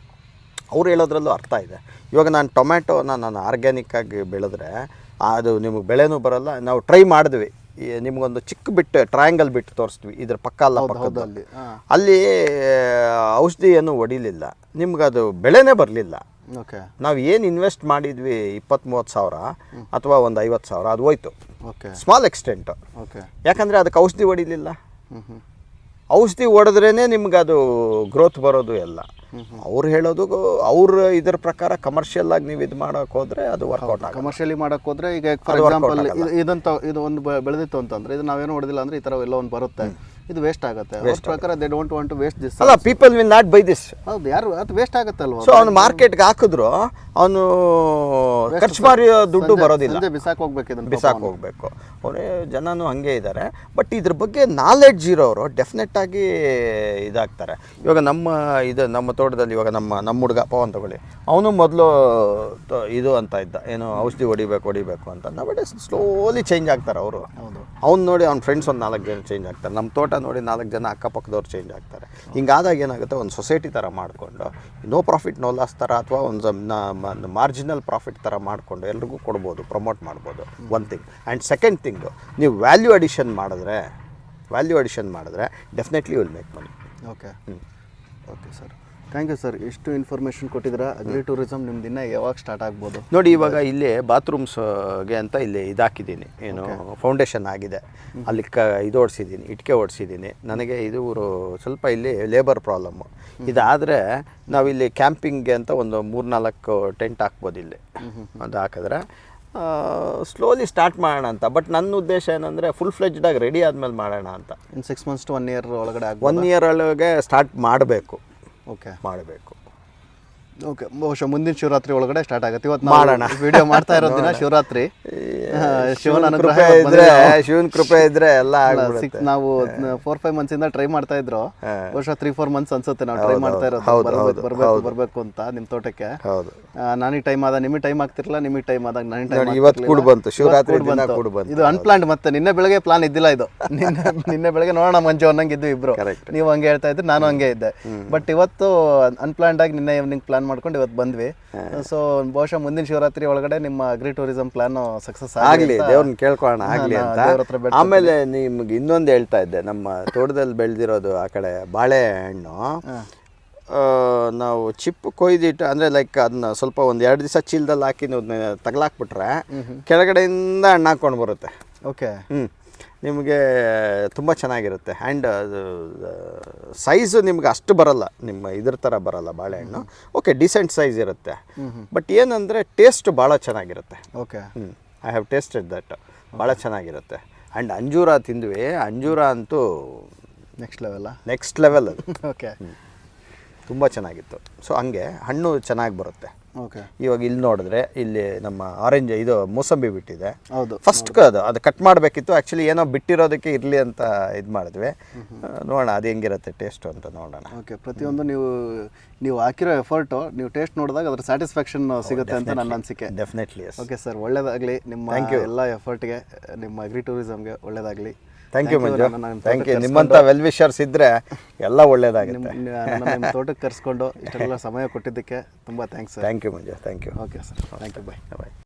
S2: ಅವ್ರು ಹೇಳೋದ್ರಲ್ಲೂ ಅರ್ಥ ಇದೆ. ಇವಾಗ ನಾನು ಟೊಮ್ಯಾಟೋನ ನಾನು ಆರ್ಗ್ಯಾನಿಕ್ಕಾಗಿ ಬೆಳೆದ್ರೆ ಅದು ನಿಮಗೆ ಬೆಳೆನೂ ಬರೋಲ್ಲ. ನಾವು ಟ್ರೈ ಮಾಡಿದ್ವಿ, ನಿಮಗೊಂದು ಚಿಕ್ಕ ಬಿಟ್ಟು ಟ್ರಯಾಂಗಲ್ ಬಿಟ್ಟು ತೋರಿಸ್ತೀವಿ, ಇದ್ರ ಪಕ್ಕದಲ್ಲಿ ಅಲ್ಲಿ ಔಷಧಿ ಏನು ಹೊಡಿಲಿಲ್ಲ, ನಿಮ್ಗದು ಬೆಳೆನೇ ಬರಲಿಲ್ಲ.
S1: ಓಕೆ,
S2: ನಾವು ಏನು ಇನ್ವೆಸ್ಟ್ ಮಾಡಿದ್ವಿ 20-30 ಸಾವಿರ ಅಥವಾ ಒಂದು 50 ಸಾವಿರ, ಅದು ಹೋಯ್ತು.
S1: Okay,
S2: small extent.
S1: ಓಕೆ,
S2: ಯಾಕಂದರೆ ಅದಕ್ಕೆ ಔಷಧಿ ಹೊಡಿಲಿಲ್ಲ. ಔಷಧಿ ಹೊಡೆದ್ರೇ ನಿಮ್ಗೆ ಅದು ಗ್ರೋತ್ ಬರೋದು ಎಲ್ಲ. ಅವ್ರು ಹೇಳೋದು ಅವ್ರ ಇದ್ರ ಪ್ರಕಾರ ಕಮರ್ಷಿಯಲ್ ಆಗಿ ನೀವು ಇದು ಮಾಡೋಕೆ ಹೋದರೆ ಅದು ವರ್ಕೌಟ್ ಆಗ.
S1: ಕಮರ್ಷಿಯಲಿ ಮಾಡೋಕೆ ಹೋದರೆ ಈಗ ಫಾರ್ ಎಕ್ಸಾಂಪಲ್ ಇದು ಒಂದು ಬೆಳೆದಿತ್ತು ಅಂತಂದರೆ ಇದು ನಾವೇನು ಹೊಡೆದಿಲ್ಲ ಅಂದರೆ ಈ ಥರ ಎಲ್ಲ ಒಂದು ಬರುತ್ತೆ, ಇದು ವೇಸ್ಟ್ ಆಗುತ್ತೆ. ಅವ್ರ ಪ್ರಕಾರ they don't want to waste this.
S2: ಅಲ್ಲ, people will not buy this.
S1: ಹೌದು, ಯಾರು ಅದು ವೇಸ್ಟ್ ಆಗುತ್ತೆ ಅಲ್ವಾ.
S2: ಸೊ ಅವ್ನು ಮಾರ್ಕೆಟ್ಗೆ ಹಾಕಿದ್ರು ಅವನು ಖರ್ಚು ಮಾಡಿ ದುಡ್ಡು ಬರೋದಿಲ್ಲ,
S1: ಬಿಸಾಕ್ ಹೋಗ್ಬೇಕು, ಇದನ್ನು
S2: ಬಿಸಾಕ್ ಹೋಗ್ಬೇಕು. ಅವರೇ ಜನನೂ ಹಾಗೆ ಇದ್ದಾರೆ. ಬಟ್ ಇದ್ರ ಬಗ್ಗೆ ನಾಲೆಡ್ಜ್ ಇರೋರು ಡೆಫಿನೆಟ್ ಆಗಿ ಇದಾಗ್ತಾರೆ. ಇವಾಗ ನಮ್ಮ ತೋಟದಲ್ಲಿ ಇವಾಗ ನಮ್ಮ ಹುಡುಗ ಪವನ್ ತಗೊಳ್ಳಿ, ಅವನು ಮೊದಲು ಇದು ಅಂತ ಇದ್ದ, ಏನು ಔಷಧಿ ಹೊಡಿಬೇಕು ಅಂತ. ನಾವೇ ಸ್ಲೋಲಿ ಚೇಂಜ್ ಆಗ್ತಾರೆ ಅವರು. ಅವ್ನು ನೋಡಿ ಅವ್ನ ಫ್ರೆಂಡ್ಸ್ ಒಂದು 4 ಜನ ಚೇಂಜ್ ಆಗ್ತಾರೆ, ನಮ್ಮ ತೋಟ ನೋಡಿ 4 ಜನ ಅಕ್ಕಪಕ್ಕದವ್ರು ಚೇಂಜ್ ಆಗ್ತಾರೆ. ಹಿಂಗಾದಾಗ ಏನಾಗುತ್ತೆ, ಒಂದು ಸೊಸೈಟಿ ಥರ ಮಾಡಿಕೊಂಡು ನೋ ಪ್ರಾಫಿಟ್ ನೋ ಲಾಸ್ ಥರ ಅಥವಾ ಒಂದು ಮಾರ್ಜಿನಲ್ ಪ್ರಾಫಿಟ್ ಥರ ಮಾಡಿಕೊಂಡು ಎಲ್ರಿಗೂ ಕೊಡ್ಬೋದು, ಪ್ರಮೋಟ್ ಮಾಡ್ಬೋದು. One thing. And second thing, ನೀವು ವ್ಯಾಲ್ಯೂ ಅಡಿಷನ್ ಮಾಡಿದ್ರೆ definitely will make money.
S1: Okay okay sir, thank you sir. ಇಷ್ಟು ಇನ್ಫಾರ್ಮೇಷನ್ ಕೊಟ್ಟಿದ್ರೆ. ಅಗ್ರಿ ಟೂರಿಸಮ್ ನಿಮ್ದು ಇನ್ನೂ ಯಾವಾಗ ಸ್ಟಾರ್ಟ್ ಆಗ್ಬೋದು
S2: ನೋಡಿ. ಇವಾಗ ಇಲ್ಲಿ ಬಾತ್ರೂಮ್ಸ್ಗೆ ಅಂತ ಇಲ್ಲಿ ಇದಾಕಿದ್ದೀನಿ, ಏನು ಫೌಂಡೇಶನ್ ಆಗಿದೆ, ಅಲ್ಲಿ ಇದು ಓಡಿಸಿದ್ದೀನಿ, ಇಟ್ಟಿಗೆ ಓಡಿಸಿದ್ದೀನಿ. ನನಗೆ ಇದು ಸ್ವಲ್ಪ ಇಲ್ಲಿ ಲೇಬರ್ ಪ್ರಾಬ್ಲಮ್ಮು. ಇದಾದರೆ ನಾವಿಲ್ಲಿ ಕ್ಯಾಂಪಿಂಗ್ಗೆ ಅಂತ ಒಂದು 3-4 ಟೆಂಟ್ ಹಾಕ್ಬೋದು ಇಲ್ಲಿ. ಅದು ಹಾಕಿದ್ರೆ ಸ್ಲೋಲಿ ಸ್ಟಾರ್ಟ್ ಮಾಡೋಣ ಅಂತ. ಬಟ್ ನನ್ನ ಉದ್ದೇಶ ಏನಂದರೆ ಫುಲ್ ಫ್ಲೆಜ್ಡಾಗಿ ರೆಡಿ ಆದಮೇಲೆ ಮಾಡೋಣ ಅಂತ.
S1: ಇನ್ನು 6 months to 1 year ಒಳಗಡೆ
S2: 1 year ಒಳಗೆ ಸ್ಟಾರ್ಟ್ ಮಾಡಬೇಕು.
S1: ಓಕೆ,
S2: ಮಾಡಬೇಕು.
S1: ಓಕೆ, ಬಹುಶಃ ಮುಂದಿನ ಶಿವರಾತ್ರಿ ಒಳಗಡೆ ಸ್ಟಾರ್ಟ್ ಆಗುತ್ತೆ. ಇವತ್ತು
S2: ಮಾಡೋಣ.
S1: ವಿಡಿಯೋ ಮಾಡ್ತಾ ಇರೋ ದಿನ ಶಿವರಾತ್ರಿ. ಶಿವನ ಅನುಗ್ರಹ
S2: ಶಿವನ ಕೃಪೆ ಇದ್ರೆ ಎಲ್ಲ
S1: ನಾವು 4-5 months ಇಂದ ಟ್ರೈ ಮಾಡ್ತಾ ಇದ್ರು. ಬಹುಶಃ 3-4 months ಅನ್ಸುತ್ತೆ ನಾವು ಟ್ರೈ ಮಾಡ್ತಾ ಇರೋದು. ಬರ್ಬೇಕು ಅಂತ ನಿಮ್ಮ ತೋಟಕ್ಕೆ.
S2: ಹೌದು,
S1: ನನಗೆ ಟೈಮ್ ಆದ, ನಿಮಗೆ ಟೈಮ್ ಆಗ್ತಿರಲ್ಲ, ನಿಮಗೆ ಟೈಮ್ ಆದಾಗ ನನಗೆ ಟೈಮ್
S2: ಇವತ್ತು ಕೂಡ ಬಂತು, ಶಿವರಾತ್ರಿ ದಿನ ಕೂಡ ಬಂತು.
S1: ಇದು ಅನ್ಪ್ಲಾನ್ಡ್. ಮತ್ತೆ ನಿನ್ನೆ ಬೆಳಗ್ಗೆ ಪ್ಲಾನ್ ಇದ್ದಿಲ್ಲ ಇದು. ನಿನ್ನೆ ಬೆಳಗ್ಗೆ ನೋಡೋಣ ಮಂಜು ಅನ್ನಂಗೆ ಇದ್ವಿ ಇಬ್ರು. ನೀವು ಹಂಗೆ ಹೇಳ್ತಾ ಇದ್ರಿ, ನಾನು ಹಂಗೆ ಇದ್ದೆ. ಬಟ್ ಇವತ್ತು ಅನ್ಪ್ಲಾನ್ಡ್ ಆಗಿ ನಿನ್ನೆ ಈವ್ನಿಂಗ್ ಪ್ಲಾನ್ ಮಾಡ್ಕೊಂಡು ಇವತ್ತು ಬಂದ್ವಿ. ಸೊ ಬಹುಶಃ ಮುಂದಿನ ಶಿವರಾತ್ರಿ ಒಳಗಡೆ ನಿಮ್ಮ ಅಗ್ರಿ ಟೂರಿಸಂ ಪ್ಲಾನ್ ಸಕ್ಸಸ್
S2: ಆಗಲಿ, ದೇವ್ರನ್ನ ಕೇಳ್ಕೊಳ್ಳೋಣ ಆಗಲಿ ಅಂತ. ಆಮೇಲೆ ನಿಮ್ಗೆ ಇನ್ನೊಂದು ಹೇಳ್ತಾ ಇದ್ದೆ, ನಮ್ಮ ತೋಟದಲ್ಲಿ ಬೆಳೆದಿರೋದು ಆ ಕಡೆ ಬಾಳೆಹಣ್ಣು ನಾವು ಚಿಪ್ಪು ಕೊಯ್ದಿಟ್ಟು, ಅಂದರೆ ಲೈಕ್ ಅದನ್ನ ಸ್ವಲ್ಪ ಒಂದು 2 ದಿವಸ ಚೀಲದಲ್ಲಿ ಹಾಕಿ ನೀವು ತಗಲಾಕ್ಬಿಟ್ರೆ ಕೆಳಗಡೆಯಿಂದ ಹಣ್ಣು ಹಾಕ್ಕೊಂಡು ಬರುತ್ತೆ.
S1: ಓಕೆ,
S2: ನಿಮಗೆ ತುಂಬ ಚೆನ್ನಾಗಿರುತ್ತೆ. ಆ್ಯಂಡ್ ಅದು ಸೈಜು ನಿಮ್ಗೆ ಅಷ್ಟು ಬರಲ್ಲ, ನಿಮ್ಮ ಇದ್ರ ಥರ ಬರಲ್ಲ ಬಾಳೆಹಣ್ಣು. ಓಕೆ, ಡಿಸೆಂಟ್ ಸೈಜ್ ಇರುತ್ತೆ. ಬಟ್ ಏನಂದರೆ ಟೇಸ್ಟ್ ಭಾಳ ಚೆನ್ನಾಗಿರುತ್ತೆ.
S1: Okay,
S2: I have tasted that. ಭಾಳ ಚೆನ್ನಾಗಿರುತ್ತೆ. ಆ್ಯಂಡ್ ಅಂಜೂರ ತಿಂದ್ವಿ, ಅಂಜೂರ ಅಂತೂ ನೆಕ್ಸ್ಟ್ ಲೆವೆಲ್ ಅದು.
S1: ಓಕೆ,
S2: ತುಂಬ ಚೆನ್ನಾಗಿತ್ತು. ಸೊ ಹಂಗೆ ಹಣ್ಣು ಚೆನ್ನಾಗಿ ಬರುತ್ತೆ.
S1: ಓಕೆ,
S2: ಇವಾಗ ಇಲ್ಲಿ ನೋಡಿದ್ರೆ ಇಲ್ಲಿ ನಮ್ಮ ಆರೆಂಜ್ ಇದು ಮೂಸಂಬಿ ಬಿಟ್ಟಿದೆ.
S1: ಹೌದು,
S2: ಫಸ್ಟ್ ಅದು ಕಟ್ ಮಾಡಬೇಕಿತ್ತು. ಆ್ಯಕ್ಚುಲಿ ಏನೋ ಬಿಟ್ಟಿರೋದಕ್ಕೆ ಇರಲಿ ಅಂತ ಇದು ಮಾಡಿದ್ವಿ. ನೋಡೋಣ ಅದು ಹೆಂಗಿರುತ್ತೆ ಟೇಸ್ಟು ಅಂತ ನೋಡೋಣ.
S1: ಓಕೆ, ಪ್ರತಿಯೊಂದು ನೀವು ಹಾಕಿರೋ ಎಫರ್ಟು ನೀವು ಟೇಸ್ಟ್ ನೋಡಿದಾಗ ಅದ್ರ ಸ್ಯಾಟಿಸ್ಫ್ಯಾಕ್ಷನ್ ಸಿಗುತ್ತೆ ಅಂತ ನನ್ನ ಅನಿಸಿಕೆ.
S2: ಡೆಫಿನೆಟ್ಲಿ.
S1: ಓಕೆ ಸರ್, ಒಳ್ಳೇದಾಗಲಿ ನಿಮ್ಮ ಎಲ್ಲ ಎಫರ್ಟ್ಗೆ, ನಿಮ್ಮ ಅಗ್ರಿ ಟೂರಿಸಮ್ಗೆ ಒಳ್ಳೇದಾಗಲಿ.
S2: Thank you Manju, thank you. ನಿಮ್ಮಂಥ ವೆಲ್ ವಿಷರ್ಸ್ ಇದ್ದರೆ ಎಲ್ಲ ಒಳ್ಳೇದಾಗುತ್ತೆ.
S1: ನಿಮ್ಮ ತೋಟಕ್ಕೆ ಕರೆಸ್ಕೊಂಡು ಇಷ್ಟೆಲ್ಲ ಸಮಯ ಕೊಟ್ಟಿದ್ದಕ್ಕೆ ತುಂಬ thanks sir.
S2: Thank you Manju, thank you.
S1: Okay sir, thank you, bye.